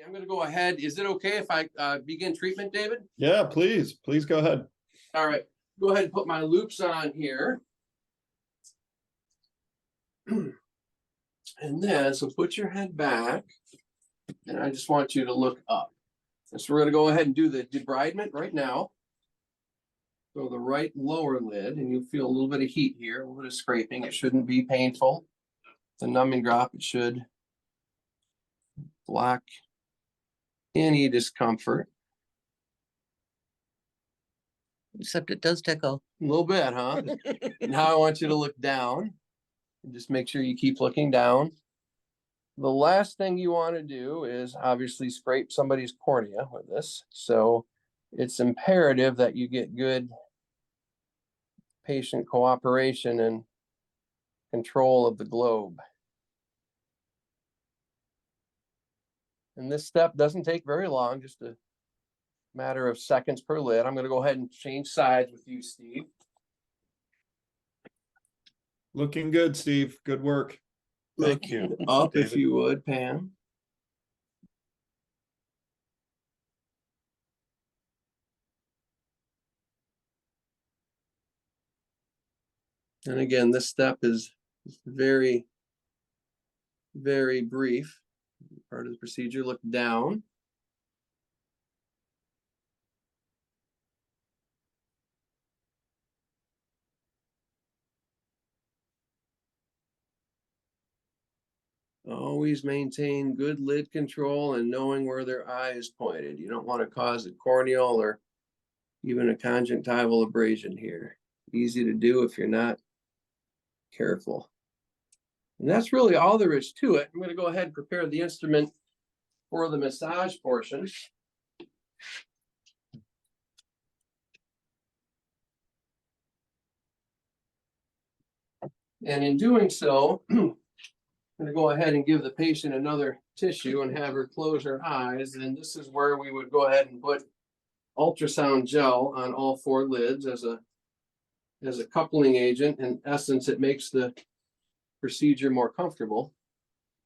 I'm going to go ahead. Is it okay if I begin treatment, David? Yeah, please go ahead. All right. Go ahead and put my loops on here. And then, so put your head back. And I just want you to look up. And so we're going to go ahead and do the debridement right now. So the right lower lid, and you'll feel a little bit of heat here, a little bit of scraping. It shouldn't be painful. The numbing drop, it should block any discomfort. Except it does tickle. A little bit, huh? Now I want you to look down and just make sure you keep looking down. The last thing you want to do is obviously scrape somebody's cornea with this. So it's imperative that you get good patient cooperation and control of the globe. And this step doesn't take very long, just a matter of seconds per lid. I'm going to go ahead and change sides with you, Steve. Looking good, Steve. Good work. Thank you, Up, David. if you would, Pam. And again, this step is very, very brief. Part of the procedure, look down. Always maintain good lid control and knowing where their eye is pointed. You don't want to cause a corneal or even a conjunctival abrasion here. Easy to do if you're not careful. And that's really all there is to it. I'm going to go ahead and prepare the instrument for the massage portion. And in doing so, I'm going to go ahead and give the patient another tissue and have her close her eyes. And this is where we would go ahead and put ultrasound gel on all four lids as a coupling agent. In essence, it makes the procedure more comfortable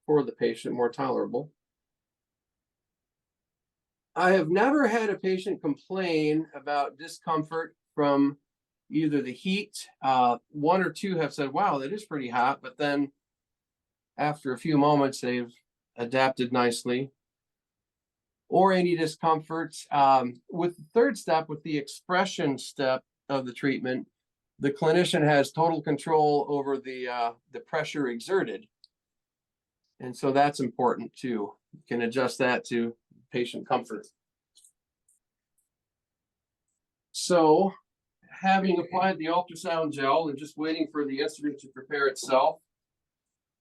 for the patient, more tolerable. I have never had a patient complain about discomfort from either the heat. One or two have said, wow, that is pretty hot. But then after a few moments, they've adapted nicely. Or any discomfort. With the third step, with the expression step of the treatment, the clinician has total control over the pressure exerted. And so that's important too. You can adjust that to patient comfort. So having applied the ultrasound gel and just waiting for the instrument to prepare itself,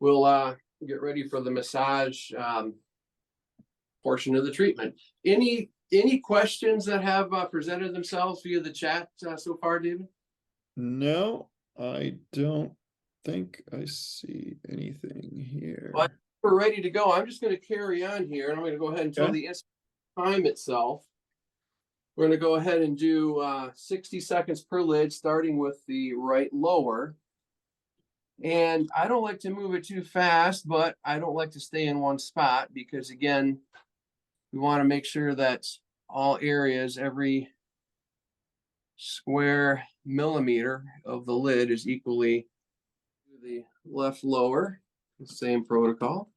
we'll get ready for the massage portion of the treatment. Any questions that have presented themselves via the chat so far, David? No, I don't think I see anything here. But we're ready to go. I'm just going to carry on here, and I'm going to go ahead and tell the time itself. We're going to go ahead and do 60 seconds per lid, starting with the right lower. And I don't like to move it too fast, but I don't like to stay in one spot because, again, we want to make sure that all areas, every square millimeter of the lid is equally to the left lower, the same protocol.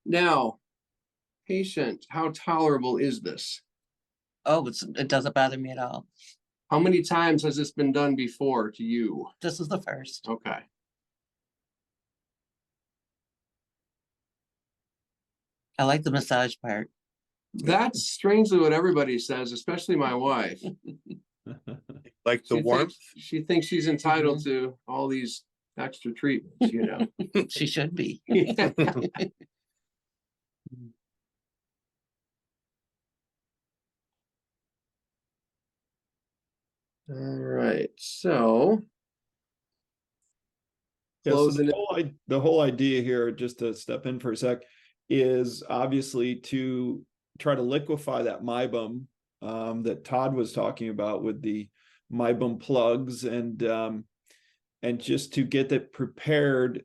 Now, patient, how tolerable is this? Oh, it doesn't bother me at all. How many times has this been done before to you? This is the first. Okay. I like the massage part. That's strangely what everybody says, especially my wife. Like the warmth. She thinks she's entitled to all these extra treatments, you know. She should be. Yeah. All right, so Yeah, so closing the whole idea here, just to step in for a sec, is obviously to try to liquefy that meibum that Todd was talking about with the meibum plugs, and just to get it prepared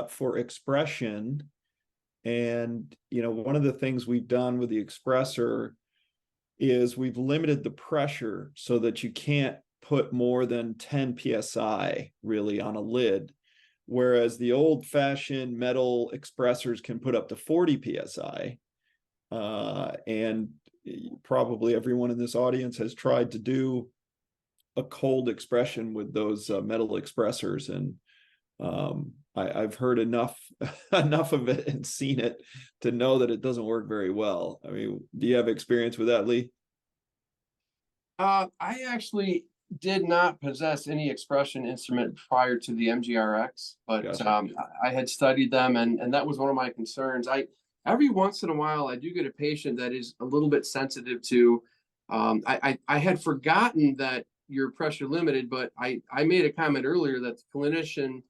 for expression And, one of the things we've done with the expressor is we've limited the pressure so that you can't put more than 10 psi really on a lid, whereas the old-fashioned metal expressors can put up to 40 psi. And probably everyone in this audience has tried to do a cold expression with those metal expressors, and I've heard enough of it and seen it to know that it doesn't work very well. I mean, do you have experience with that, Lee? I actually did not possess any expression instrument prior to the MGrx, but Gotcha. I had studied them, and that was one of my concerns. Every once in a while I do get a patient that is a little bit sensitive to. I had forgotten that you're pressure limited, but I made a comment earlier that the clinician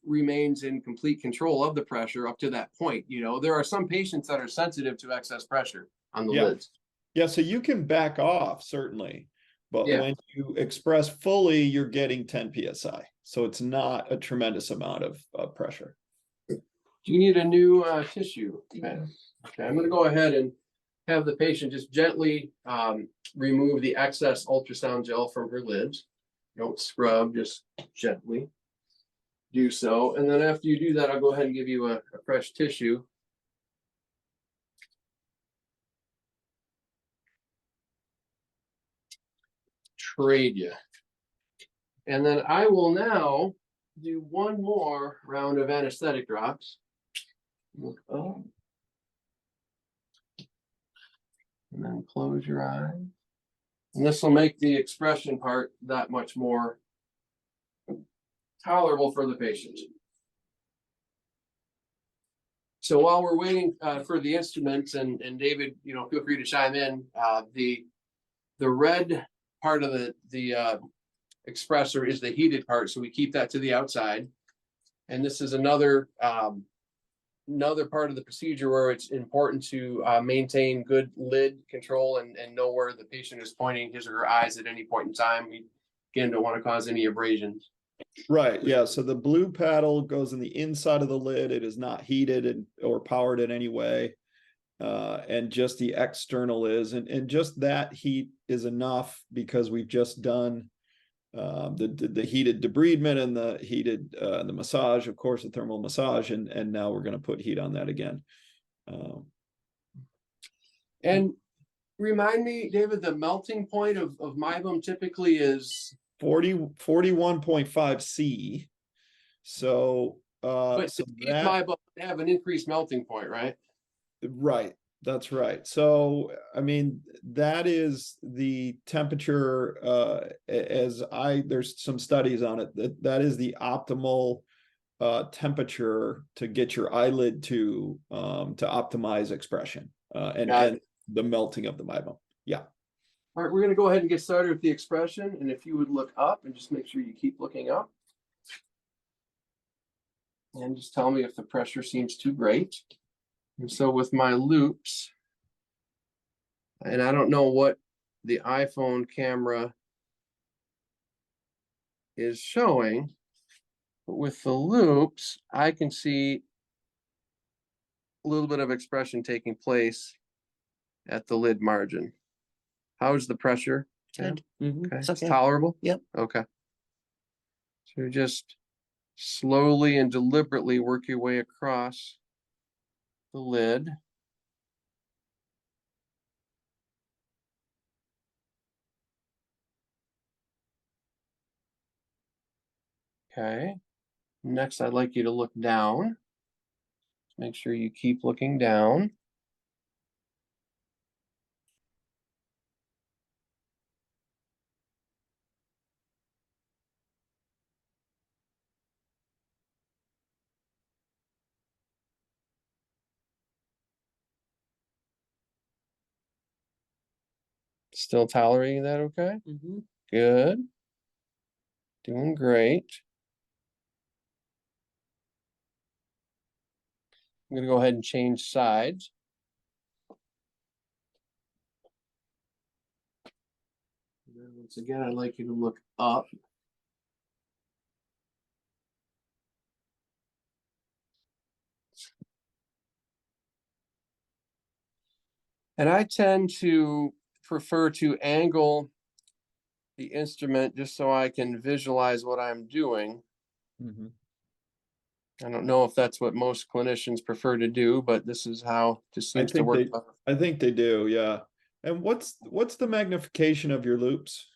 remains in complete control of the pressure up to that point. There are some patients that are sensitive to excess pressure on the lids. Yeah, so you can back off, certainly, but Yeah. when you express fully, you're getting 10 psi. So it's not a tremendous amount of pressure. Do you need a new tissue? Okay, I'm going to go ahead and have the patient just gently remove the excess ultrasound gel from her lids. Don't scrub, just gently do so. And then after you do that, I'll go ahead and give you a fresh tissue. Trade you. And then I will now do one more round of anesthetic drops. Look up. And then close your eyes. And this will make the expression part that much more tolerable for the patient. So while we're waiting for the instruments, and David, feel free to chime in. The red part of the expressor is the heated part, so we keep that to the outside. And this is another part of the procedure where it's important to maintain good lid control and know where the patient is pointing his or her eyes at any point in time. We, again, don't want to cause any abrasions. Right. Yeah. So the blue paddle goes in the inside of the lid. It is not heated or powered in any way. And just the external is, and just that heat is enough because we've just done the heated debridement and the heated the massage, of course, the thermal massage, and now we're going to put heat on that again. And remind me, David, the melting point of meibum typically is 41.5 C. So but so that meibum have an increased melting point, right? Right. That's right. So, I mean, that is the temperature, there's some studies on it, that is the optimal temperature to get your eyelid to optimize expression and the melting of the meibum. Yeah. All right, we're going to go ahead and get started with the expression. And if you would look up and just make sure you keep looking up. And just tell me if the pressure seems too great. And so with my loops, and I don't know what the iPhone camera is showing, but with the loops, I can see a little bit of expression taking place at the lid margin. How's the pressure? Good. Okay. It's It's okay. tolerable? Yep. Okay. So just slowly and deliberately work your way across the lid. Okay. Next, I'd like you to look down. Make sure you keep looking down. Still tolerating that okay? Mhm. Good. Doing great. I'm going to go ahead and change sides. And then once again, I'd like you to look up. And I tend to prefer to angle the instrument just so I can visualize what I'm doing. Mhm. I don't know if that's what most clinicians prefer to do, but this is how it I seems to think work. they, I think they do, yeah. And what's the magnification of your loops?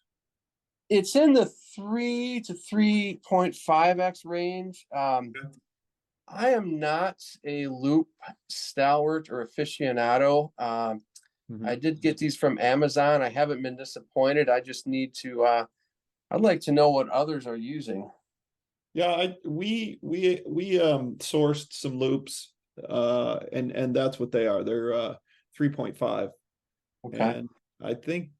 It's in the 3 to 3.5x range. I am not a loop stalwart or aficionado. Mhm. I did get these from Amazon. I haven't been disappointed. I just need to, I'd like to know what others are using. Yeah, we sourced some loops, and that's what they are. They're 3.5. Okay. And I think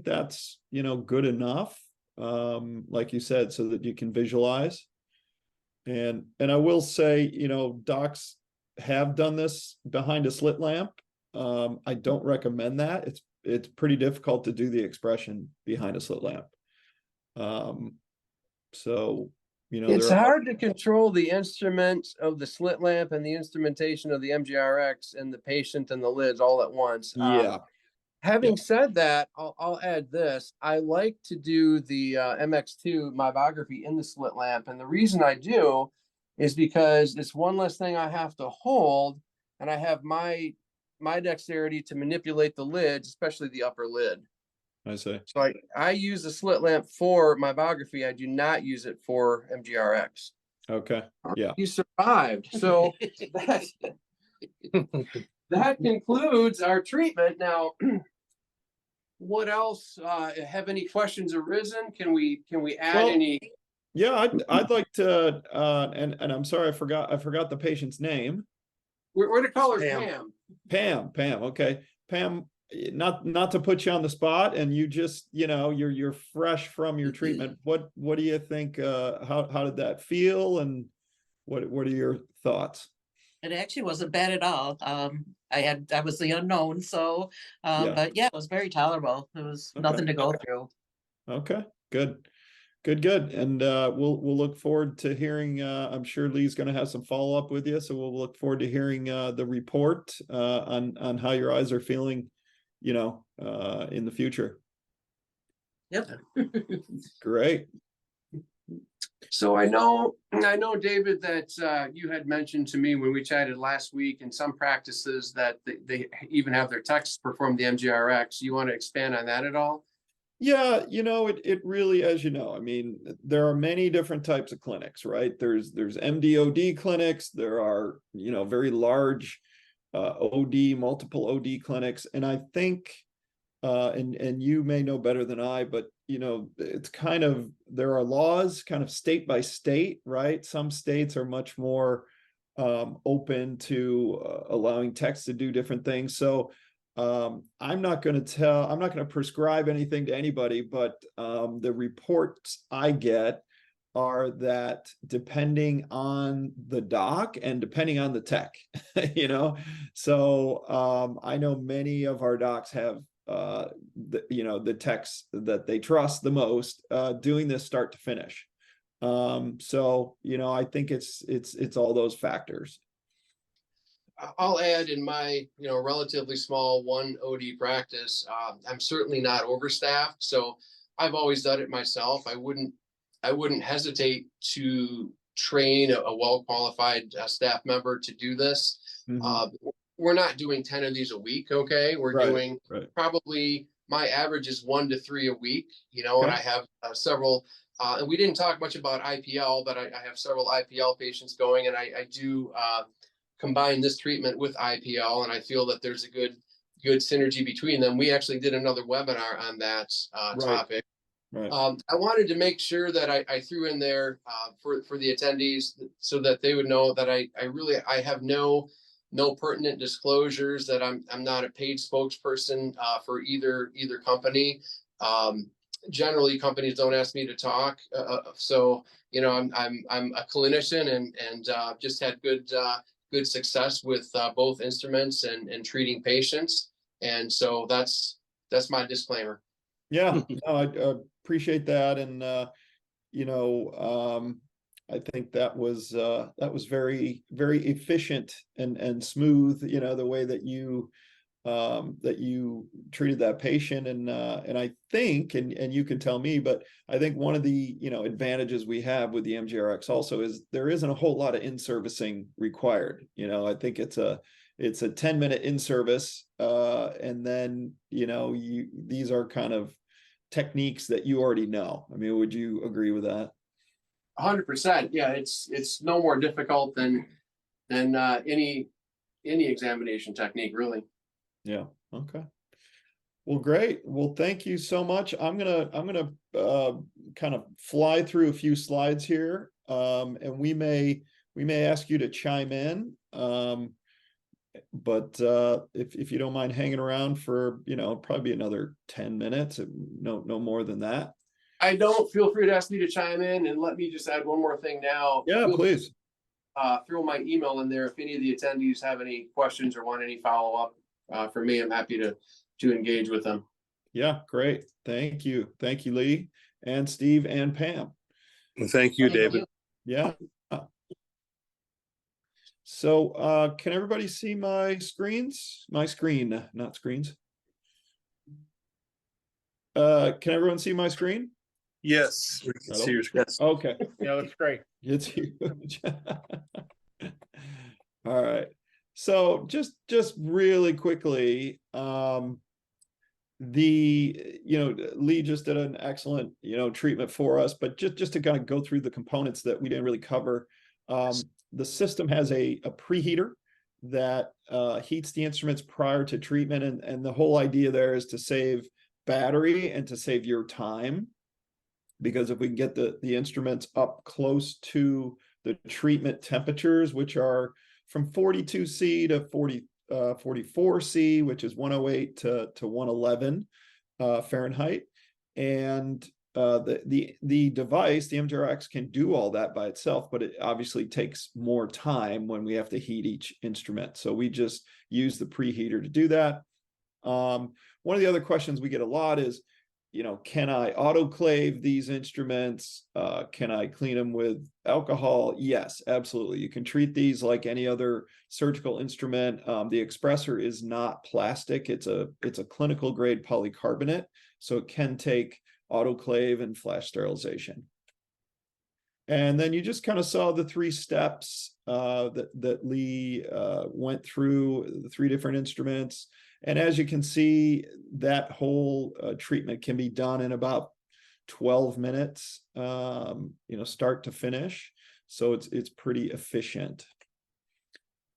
that's, good enough, like you said, so that you can visualize. And I will say, docs have done this behind a slit lamp. I don't recommend that. It's pretty difficult to do the expression behind a slit lamp. So, It's there are, hard to control the instrument of the slit lamp and the instrumentation of the MGrx and the patient and the lids all at once. yeah. Having said that, I'll add this. I like to do the MX2 mybography in the slit lamp. And the reason I do is because it's one less thing I have to hold, and I have my dexterity to manipulate the lids, especially the upper lid. I say. So I use the slit lamp for mybography. I do not use it for MGrx. Okay. Yeah. You survived. So that concludes our treatment. Now, what else? Have any questions arisen? Can we add Well, any? Yeah, I'd like to, and I'm sorry, I forgot the patient's name. We're going to call her Pam. Pam. Pam. Okay. Pam, not to put you on the spot, and you just, you're fresh from your treatment. What do you think? How did that feel? And what are your thoughts? It actually wasn't bad at all. I was the unknown, so Yeah. but yeah, it was very tolerable. It was Okay. nothing to go through. Okay. Good. And we'll look forward to hearing. I'm sure Lee's going to have some follow up with you, so we'll look forward to hearing the report on how your eyes are feeling, in the future. Yep. Great. So I know, David, that you had mentioned to me when we chatted last week in some practices that they even have their techs perform the MGrx. You want to expand on that at all? Yeah, it really, as you know, I mean, there are many different types of clinics, right? There's MDOD clinics, there are, very large OD, multiple OD clinics. And I think, and you may know better than I, but it's kind of, there are laws kind of state by state, right? Some states are much more open to allowing techs to do different things. So I'm not going to prescribe anything to anybody, but the reports I get are that depending on the doc and depending on the tech, so I know many of our docs have the techs that they trust the most doing this start to finish. So I think it's all those factors. I'll add, in my relatively small one OD practice, I'm certainly not overstaffed, so I've always done it myself. I wouldn't hesitate to train a well qualified staff member to do this. Mhm. We're not doing 10 of these a week. Okay, we're doing probably, my average is 1 to 3 a week. And I have several. And we didn't talk much about IPL, but I have several IPL patients going, and I do combine this treatment with IPL, and I feel that there's a good synergy between them. We actually did another webinar on that topic. Right. I wanted to make sure that I threw in there for the attendees so that they would know that I have no pertinent disclosures, that I'm not a paid spokesperson for either company. Generally, companies don't ask me to talk, so I'm a clinician and just had good success with both instruments and treating patients, and so that's my disclaimer. Yeah, no, I appreciate that, and I think that was very, very efficient and smooth. The way that you that you treated that patient, and I think, and you can tell me, but I think one of the advantages we have with the MGrx also is there isn't a whole lot of in-servicing required. I think it's a 10-minute in-service, and then these are kind of techniques that you already know. I mean, would you agree with that? 100%. Yeah, it's no more difficult than any examination technique, really. Yeah. Okay. Well, great. Well, thank you so much. I'm gonna kind of fly through a few slides here, and we may ask you to chime in, but if you don't mind hanging around for probably another 10 minutes, no more than that. I don't. Feel free to ask me to chime in, and let me just add one more thing now. Yeah, please. Throw my email in there if any of the attendees have any questions or want any follow-up for me. I'm happy to engage with them. Yeah, great. Thank you, Lee and Steve and Pam. Thank you, David. Yeah. So can everybody see my screens? My screen, not screens. Can everyone see my screen? Yes, we can see your screen. Okay. Yeah, that's great. It's huge. All right. So just really quickly, Lee just did an excellent treatment for us, but just to kind of go through the components that we didn't really cover. The system has a preheater that heats the instruments prior to treatment, and the whole idea there is to save battery and to save your time, because if we can get the instruments up close to the treatment temperatures, which are from 42C to 44C, which is 108 to 111 Fahrenheit, and the device, the MGrx, can do all that by itself, but it obviously takes more time when we have to heat each instrument. So we just use the preheater to do that. One of the other questions we get a lot is, can I autoclave these instruments? Can I clean them with alcohol? Yes, absolutely. You can treat these like any other surgical instrument. The expressor is not plastic. It's a clinical grade polycarbonate, so it can take autoclave and flash sterilization. And then you just kind of saw the 3 steps that Lee went through, the 3 different instruments. And as you can see, that whole treatment can be done in about 12 minutes, start to finish. So it's pretty efficient.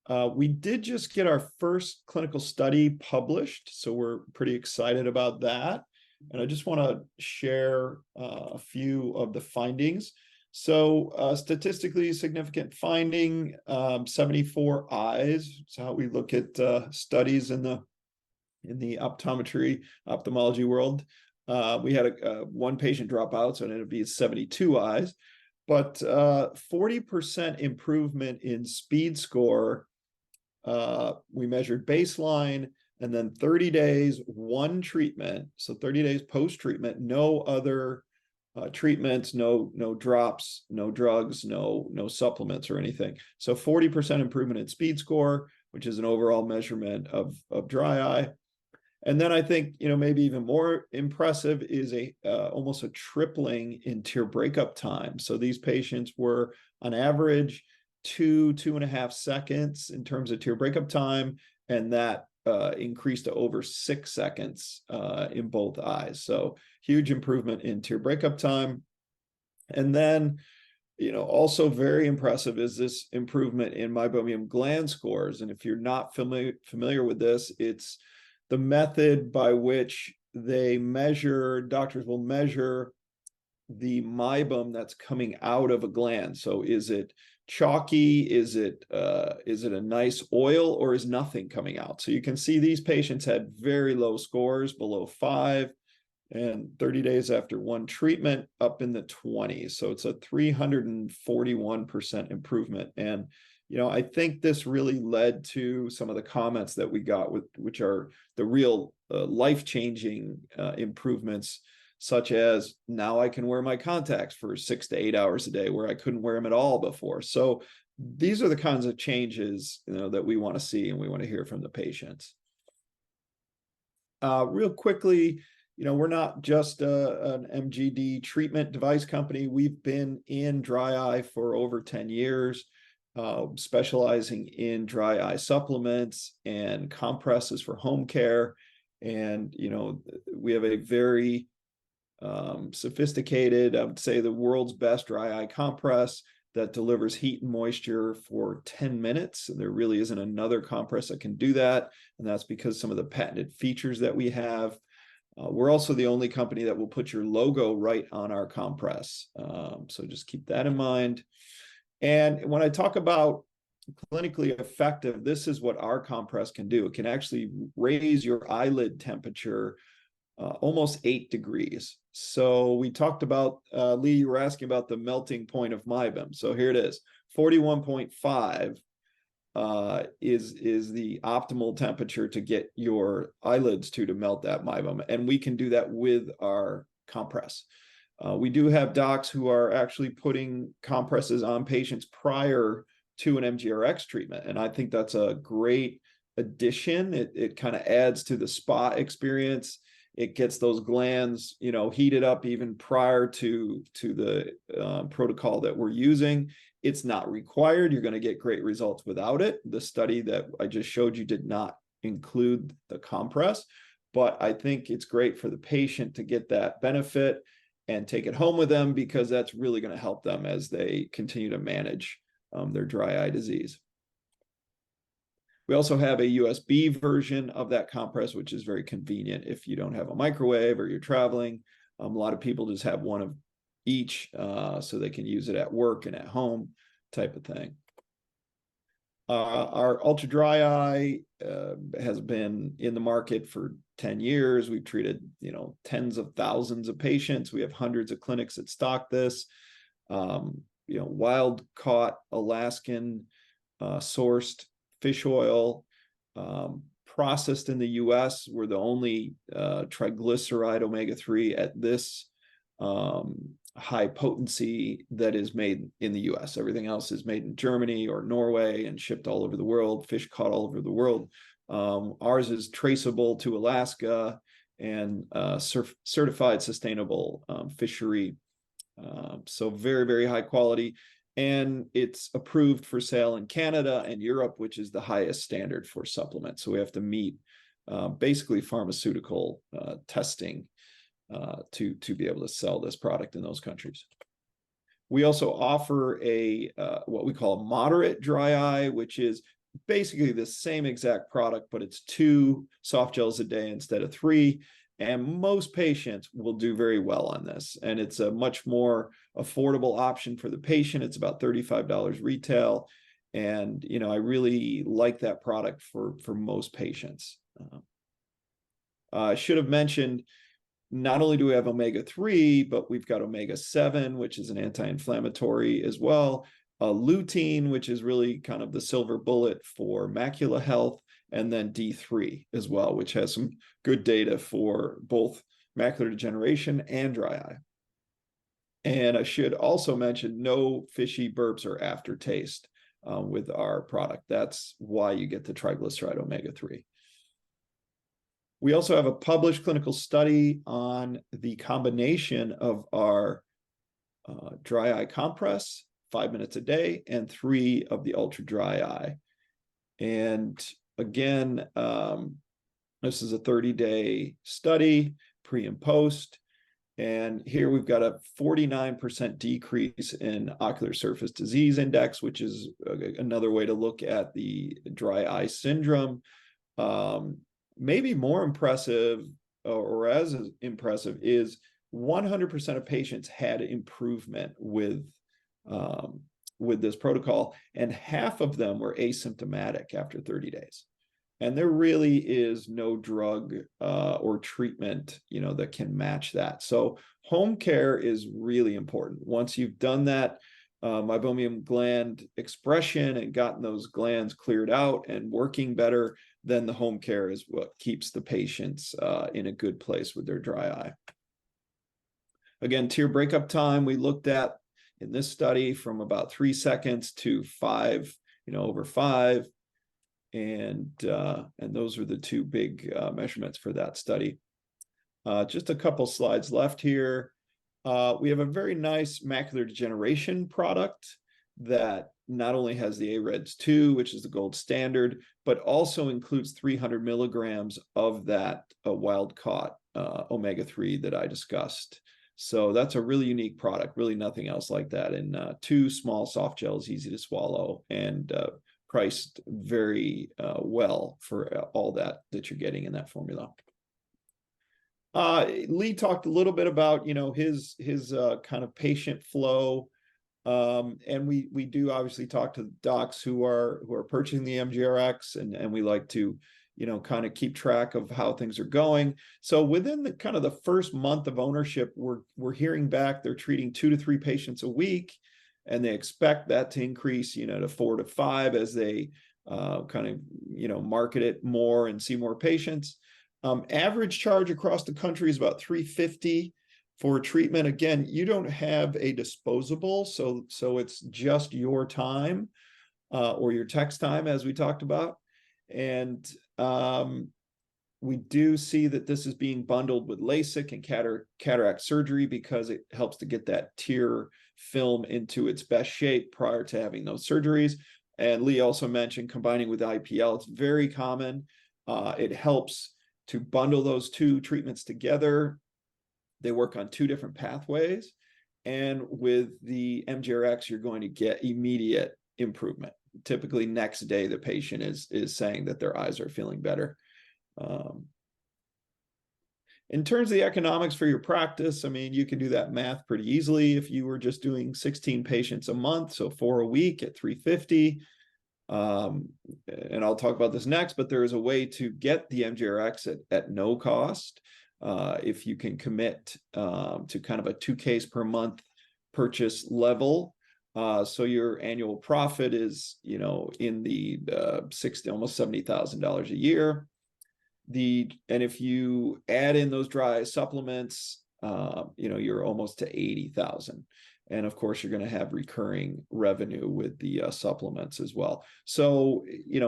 We did just get our first clinical study published, so we're pretty excited about that. And I just want to share a few of the findings. So statistically significant finding, 74 eyes. So how we look at studies in the ophthalmology world. We had one patient drop out, so it ended up being 72 eyes, but 40% improvement in speed score. We measured baseline, and then 30 days, 1 treatment. So 30 days post-treatment, no other treatments, no drops, no drugs, no supplements or anything. So 40% improvement in speed score, which is an overall measurement of dry eye. And then I think, maybe even more impressive is almost a tripling in tear breakup time. So these patients were on average 2.5 seconds in terms of tear breakup time, and that increased to over 6 seconds in both eyes. So huge improvement in tear breakup time. And then, also very impressive is this improvement in meibomian gland scores. And if you're not familiar with this, it's the method by which doctors will measure the meibum that's coming out of a gland. So is it chalky? Is it a nice oil, or is nothing coming out? So you can see these patients had very low scores, below 5, and 30 days after 1 treatment up in the 20s. So it's a 341% improvement. And I think this really led to some of the comments that we got, which are the real life-changing improvements, such as now I can wear my contacts for 6 to 8 hours a day where I couldn't wear them at all before. So these are the kinds of changes that we want to see and we want to hear from the patients. Real quickly, we're not just an MGD treatment device company. We've been in dry eye for over 10 years, specializing in dry eye supplements and compresses for home care. And, we have a very sophisticated, I would say the world's best dry eye compress that delivers heat and moisture for 10 minutes. There really isn't another compress that can do that. And that's because some of the patented features that we have. We're also the only company that will put your logo right on our compress. So just keep that in mind. And when I talk about clinically effective, this is what our compress can do. It can actually raise your eyelid temperature almost 8 degrees. So we talked about, Lee, you were asking about the melting point of meibom. So here it is, 41.5 is the optimal temperature to get your eyelids to melt that meibom. And we can do that with our compress. We do have docs who are actually putting compresses on patients prior to an MGrx treatment. And I think that's a great addition. It kind of adds to the spa experience. It gets those glands, heated up even prior to the protocol that we're using. It's not required. You're going to get great results without it. The study that I just showed you did not include the compress, but I think it's great for the patient to get that benefit and take it home with them, because that's really going to help them as they continue to manage their dry eye disease. We also have a USB version of that compress, which is very convenient if you don't have a microwave or you're traveling. A lot of people just have one of each, so they can use it at work and at home type of thing. Our ultra dry eye has been in the market for 10 years. We've treated, tens of thousands of patients. We have hundreds of clinics that stock this. Wild caught Alaskan sourced fish oil, processed in the US. We're the only triglyceride omega-3 at this high potency that is made in the US. Everything else is made in Germany or Norway and shipped all over the world, fish caught all over the world. Ours is traceable to Alaska and certified sustainable fishery. So very, very high quality. And it's approved for sale in Canada and Europe, which is the highest standard for supplements. So we have to meet basically pharmaceutical testing to be able to sell this product in those countries. We also offer a what we call moderate dry eye, which is basically the same exact product, but it's 2 soft gels a day instead of 3. And most patients will do very well on this. And it's a much more affordable option for the patient. It's about $35 retail. And, I really like that product for most patients. I should have mentioned, not only do we have omega-3, but we've got omega-7, which is an anti-inflammatory as well. Lutein, which is really kind of the silver bullet for macula health. And then D3 as well, which has some good data for both macular degeneration and dry eye. And I should also mention no fishy burps or aftertaste with our product. That's why you get the triglyceride omega-3. We also have a published clinical study on the combination of our dry eye compress, 5 minutes a day, and 3 of the ultra dry eye. And again, this is a 30-day study, pre and post. And here we've got a 49% decrease in ocular surface disease index, which is another way to look at the dry eye syndrome. Maybe more impressive, or as impressive, is 100% of patients had improvement with this protocol, and half of them were asymptomatic after 30 days. And there really is no drug or treatment, that can match that. So home care is really important. Once you've done that meibomian gland expression and gotten those glands cleared out and working better, then the home care is what keeps the patients in a good place with their dry eye. Again, tear breakup time we looked at in this study from about 3 seconds to 5, over 5. And those are the two big measurements for that study. Just a couple slides left here. We have a very nice macular degeneration product that not only has the AREDS2, which is the gold standard, but also includes 300 milligrams of that wild-caught omega-3 that I discussed. So that's a really unique product, really nothing else like that. And 2 small soft gels, easy to swallow, and priced very well for all that you're getting in that formula. Lee talked a little bit about, his kind of patient flow. And we do obviously talk to docs who are purchasing the MGrx, and we like to, kind of keep track of how things are going. So within the kind of the first month of ownership, we're hearing back they're treating 2 to 3 patients a week, and they expect that to increase, to 4 to 5 as they kind of, market it more and see more patients. Average charge across the country is about $350 for treatment. Again, you don't have a disposable, so it's just your time or your text time, as we talked about. And we do see that this is being bundled with LASIK and cataract surgery because it helps to get that tear film into its best shape prior to having those surgeries. And Lee also mentioned combining with IPL. It's very common. It helps to bundle those 2 treatments together. They work on 2 different pathways. And with the MGrx, you're going to get immediate improvement. Typically next day, the patient is saying that their eyes are feeling better. In terms of the economics for your practice, I mean, you can do that math pretty easily. If you were just doing 16 patients a month, so 4 a week at $350, and I'll talk about this next, but there is a way to get the MGrx at no cost if you can commit to kind of a 2 case per month purchase level. So your annual profit is, in the almost $70,000 a year. And if you add in those dry eye supplements, you're almost to 80,000. And of course, you're going to have recurring revenue with the supplements as well. So,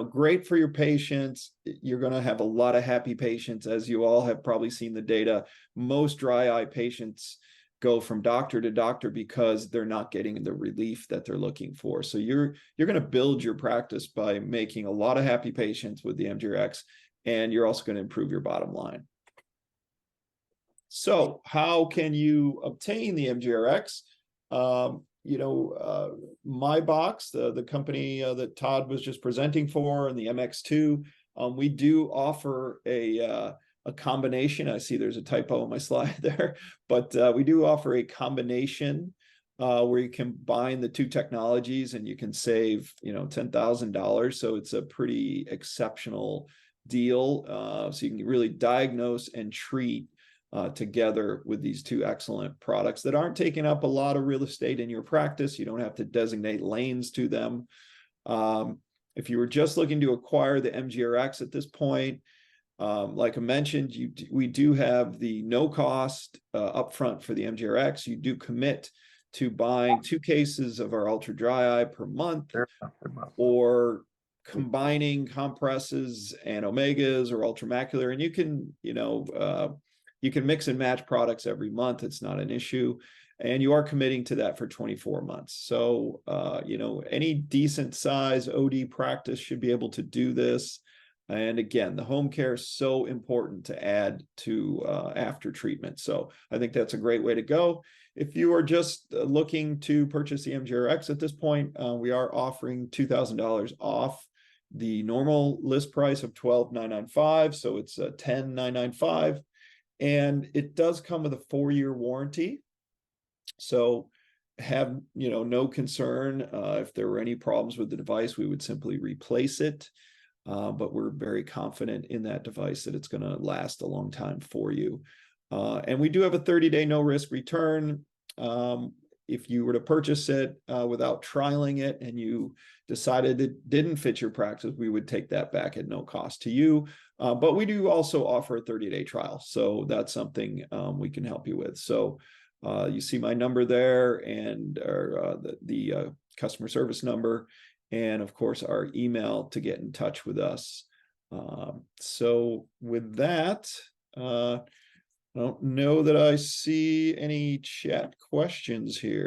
great for your patients. You're going to have a lot of happy patients. As you all have probably seen the data, most dry eye patients go from doctor to doctor because they're not getting the relief that they're looking for. So you're going to build your practice by making a lot of happy patients with the MGrx, and you're also going to improve your bottom line. So how can you obtain the MGrx? MyBox, the company that Todd was just presenting for, and the MX2, we do offer a combination. I see there's a typo on my slide there, but we do offer a combination where you combine the 2 technologies and you can save, $10,000. So it's a pretty exceptional deal. So you can really diagnose and treat together with these 2 excellent products that aren't taking up a lot of real estate in your practice. You don't have to designate lanes to them. If you were just looking to acquire the MGrx at this point, like I mentioned, we do have the no cost upfront for the MGrx. You do commit to buying 2 cases of our ultra dry eye per month, or combining compresses and omegas or ultramacular, and you can, you can mix and match products every month. It's not an issue. And you are committing to that for 24 months. So, any decent size OD practice should be able to do this. And again, the home care is so important to add to after treatment. So I think that's a great way to go. If you are just looking to purchase the MGrx at this point, we are offering $2,000 off the normal list price of $12,995. So it's $10,995. And it does come with a 4-year warranty. So have, no concern. If there were any problems with the device, we would simply replace it. But we're very confident in that device that it's going to last a long time for you. And we do have a 30-day no risk return. If you were to purchase it without trialing it and you decided it didn't fit your practice, we would take that back at no cost to you. But we do also offer a 30-day trial. So that's something we can help you with. So you see my number there, and the customer service number. and of course our email to get in touch with us. So with that, I don't know that I see any chat questions here.